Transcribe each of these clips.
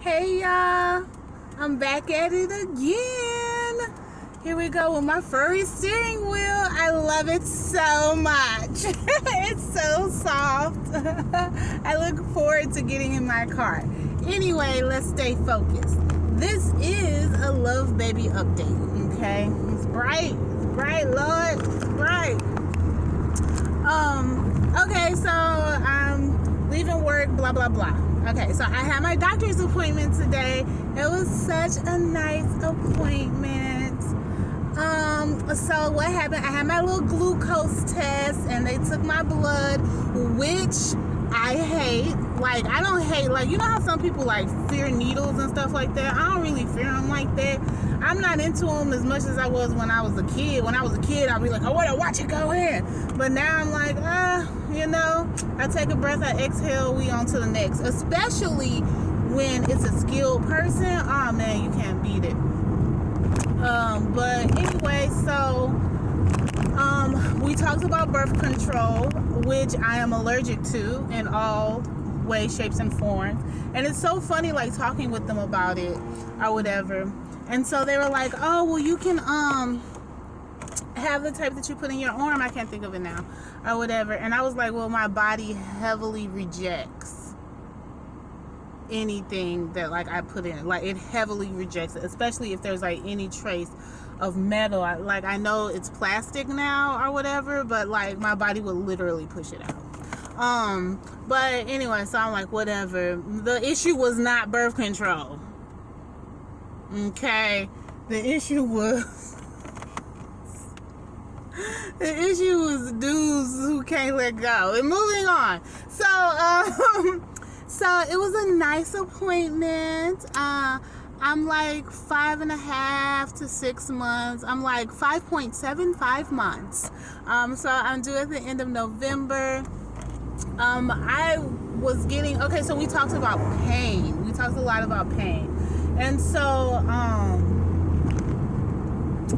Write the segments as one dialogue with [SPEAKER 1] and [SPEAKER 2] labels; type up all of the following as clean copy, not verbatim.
[SPEAKER 1] Hey y'all, I'm back at it again. Here we go with my furry steering wheel. I love it so much. It's so soft. I look forward to getting in my car. Anyway, let's stay focused. This is a Love Baby update, okay? It's bright, Lord, it's bright. Okay, so I'm leaving work, blah, blah, blah. Okay, so I had my doctor's appointment today. It was such a nice appointment. So what happened, I had my little glucose test and they took my blood, which I hate. Like, I don't hate, like, you know how some people like fear needles and stuff like that? I don't really fear them like that. I'm not into them as much as I was when I was a kid. When I was a kid, I'd be like, I want to watch it go in. But now I'm like, you know, I take a breath, I exhale, we on to the next. Especially when it's a skilled person. Oh man, you can't beat it. But anyway, so we talked about birth control, which I am allergic to in all ways, shapes, and forms. And it's so funny, like, talking with them about it or whatever. And so they were like, oh, well, you can have the type that you put in your arm. I can't think of it now or whatever. And I was like, well, my body heavily rejects anything that like I put in. Like, it heavily rejects it, especially if there's like any trace of metal. I know it's plastic now or whatever, but like my body would literally push it out. But anyway, so I'm like, whatever. The issue was not birth control. Okay, the issue was dudes who can't let go. And moving on. So it was a nice appointment. I'm like 5.5 to 6 months. I'm like 5.75 months. So I'm due at the end of November. I was getting, okay, so we talked about pain. We talked a lot about pain. And so,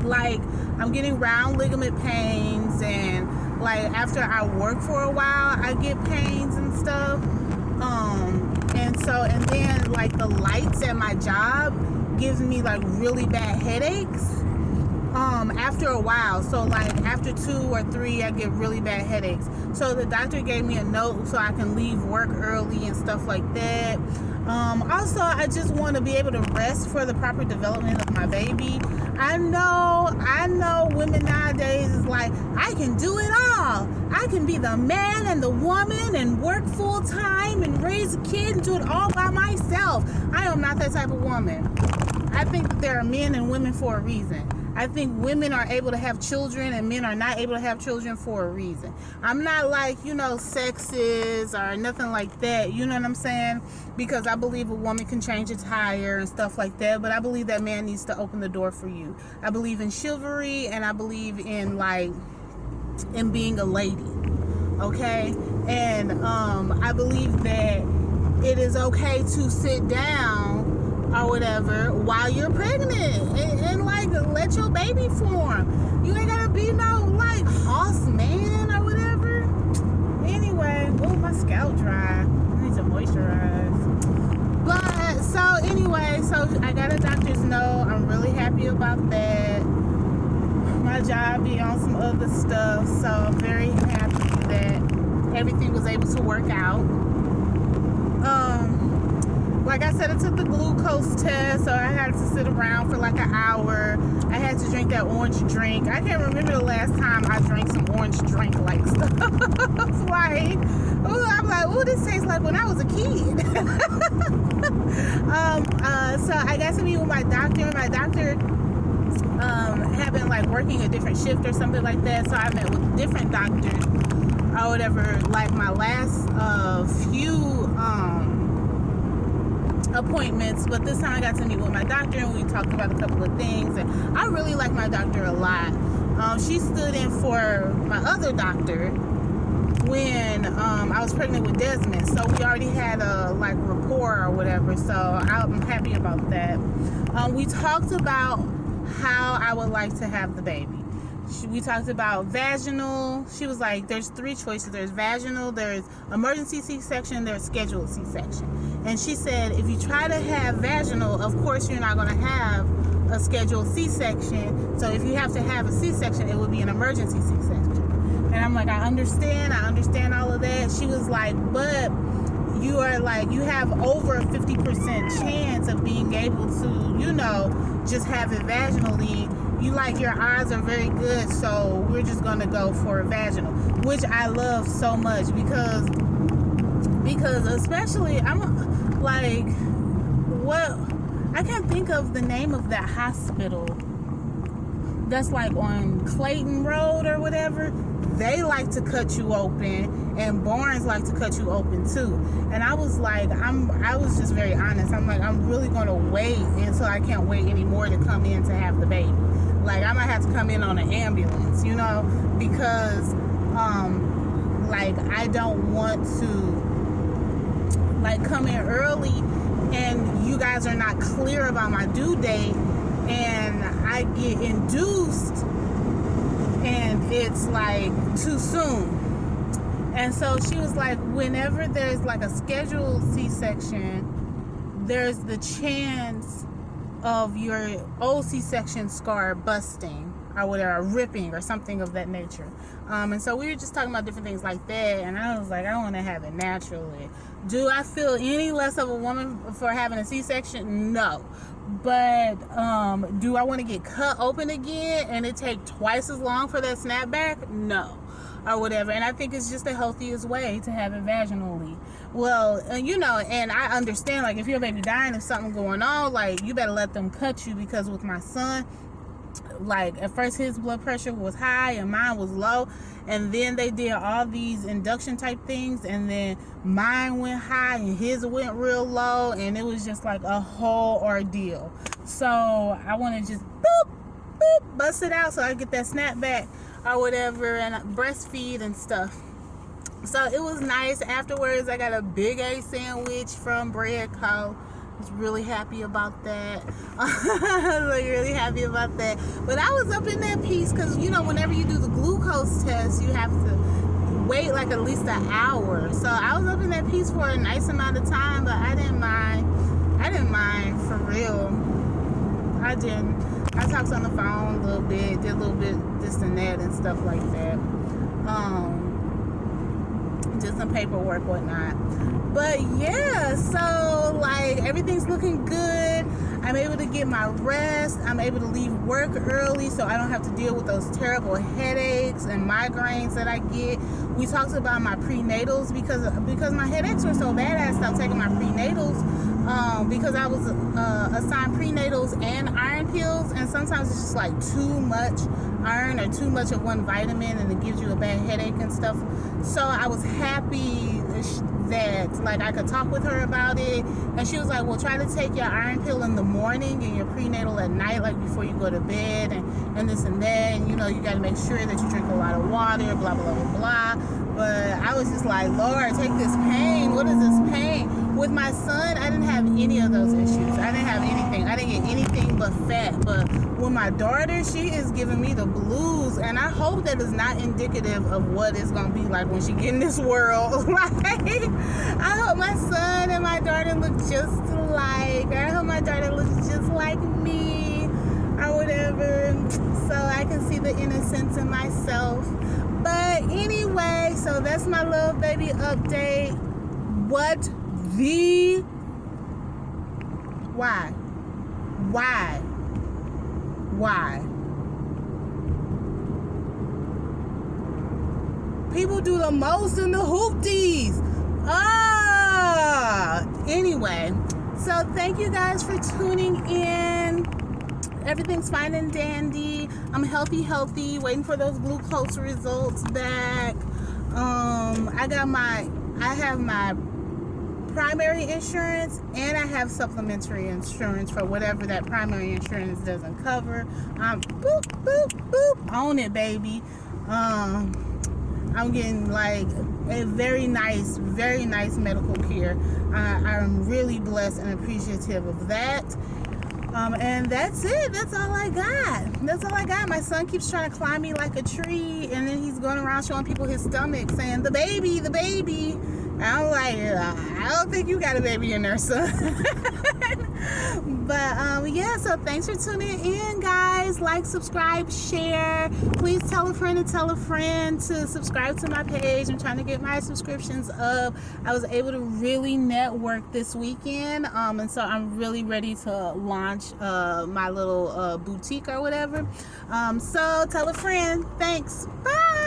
[SPEAKER 1] like, I'm getting round ligament pains, and like after I work for a while, I get pains and stuff. And then like the lights at my job gives me like really bad headaches. After a while, so like after 2 or 3, I get really bad headaches. So the doctor gave me a note so I can leave work early and stuff like that. Also, I just want to be able to rest for the proper development of my baby. I know women nowadays is like, I can do it all. I can be the man and the woman and work full time and raise a kid and do it all by myself. I am not that type of woman. I think that there are men and women for a reason. I think women are able to have children and men are not able to have children for a reason. I'm not like, you know, sexist or nothing like that. You know what I'm saying? Because I believe a woman can change a tire and stuff like that. But I believe that man needs to open the door for you. I believe in chivalry, and I believe in like, in being a lady. Okay? And I believe that it is okay to sit down or whatever while you're pregnant and like let your baby form. You ain't gotta be no like hoss man or whatever. Anyway, oh, my scalp dry. I need to moisturize. But so anyway, so I got a doctor's note. I'm really happy about that. My job be on some other stuff, so I'm very happy that everything was able to work out. Like I said, I took the glucose test, so I had to sit around for like an hour. I had to drink that orange drink. I can't remember the last time I drank some orange drink like stuff. Like, ooh, I'm like, ooh, this tastes like when I was a kid. So I got to meet with my doctor. My doctor had been like working a different shift or something like that, so I met with different doctors or whatever. Like my last few appointments, but this time I got to meet with my doctor and we talked about a couple of things, and I really like my doctor a lot. She stood in for my other doctor when I was pregnant with Desmond, so we already had a like rapport or whatever, so I'm happy about that. We talked about how I would like to have the baby. We talked about vaginal. She was like, there's 3 choices. There's vaginal, there's emergency C-section, there's scheduled C-section. And she said, if you try to have vaginal, of course you're not going to have a scheduled C-section. So if you have to have a C-section, it would be an emergency C-section. And I'm like, I understand all of that. She was like, but you are like, you have over a 50% chance of being able to, you know, just have it vaginally. You like, your odds are very good, so we're just gonna go for a vaginal, which I love so much because especially I'm like, what, I can't think of the name of that hospital that's like on Clayton Road or whatever. They like to cut you open, and Barnes like to cut you open too. And I was like, I was just very honest. I'm like, I'm really gonna wait until I can't wait anymore to come in to have the baby. Like, I might have to come in on an ambulance, you know, because like, I don't want to like come in early and you guys are not clear about my due date and I get induced and it's like too soon. And so she was like, whenever there's like a scheduled C-section, there's the chance of your old C-section scar busting or whatever, ripping or something of that nature. And so we were just talking about different things like that, and I was like, I want to have it naturally. Do I feel any less of a woman for having a C-section? No. But do I want to get cut open again and it take twice as long for that snapback? No. Or whatever. And I think it's just the healthiest way to have it vaginally. Well, you know, and I understand, like, if your baby dying, if something going on, like, you better let them cut you, because with my son, like, at first his blood pressure was high and mine was low, and then they did all these induction type things, and then mine went high and his went real low, and it was just like a whole ordeal. So I want to just boop, boop, bust it out so I get that snapback or whatever, and breastfeed and stuff. So it was nice. Afterwards, I got a big A sandwich from Bread Co. I was really happy about that. I was like really happy about that. But I was up in that piece because, you know, whenever you do the glucose test, you have to wait like at least an hour. So I was up in that piece for a nice amount of time, but I didn't mind. I didn't mind, for real. I didn't. I talked on the phone a little bit, did a little bit this and that and stuff like that. Just some paperwork, whatnot. But yeah, so like everything's looking good. I'm able to get my rest. I'm able to leave work early so I don't have to deal with those terrible headaches and migraines that I get. We talked about my prenatals because my headaches were so bad. I stopped taking my prenatals because I was assigned prenatals and iron pills, and sometimes it's just like too much iron or too much of one vitamin and it gives you a bad headache and stuff. So I was happy that like I could talk with her about it, and she was like, well, try to take your iron pill in the morning and your prenatal at night, like before you go to bed, and this and that, and you know, you got to make sure that you drink a lot of water, blah blah blah blah. But I was just like, Lord, take this pain. What is this pain? With my son, I didn't have any of those issues. I didn't have anything. I didn't get anything but fat. But with my daughter, she is giving me the blues, and I hope that is not indicative of what it's gonna be like when she get in this world. Like, I hope my son and my daughter look just alike. I hope my daughter looks just like me, or whatever, so I can see the innocence in myself. But anyway, so that's my little baby update. What the? Why? People do the most in the hoopties. Anyway, so thank you guys for tuning in. Everything's fine and dandy. I'm healthy, waiting for those glucose results back. I have my primary insurance, and I have supplementary insurance for whatever that primary insurance doesn't cover. I'm boop, boop, boop on it, baby. I'm getting like a very nice medical care. I'm really blessed and appreciative of that. And that's it. That's all I got. That's all I got. My son keeps trying to climb me like a tree, and then he's going around showing people his stomach, saying, the baby, the baby. And I'm like, I don't think you got a baby in there, son. But yeah, so thanks for tuning in, guys. Like, subscribe, share. Please tell a friend to subscribe to my page. I'm trying to get my subscriptions up. I was able to really network this weekend, and so I'm really ready to launch my little boutique or whatever. So tell a friend. Thanks. Bye.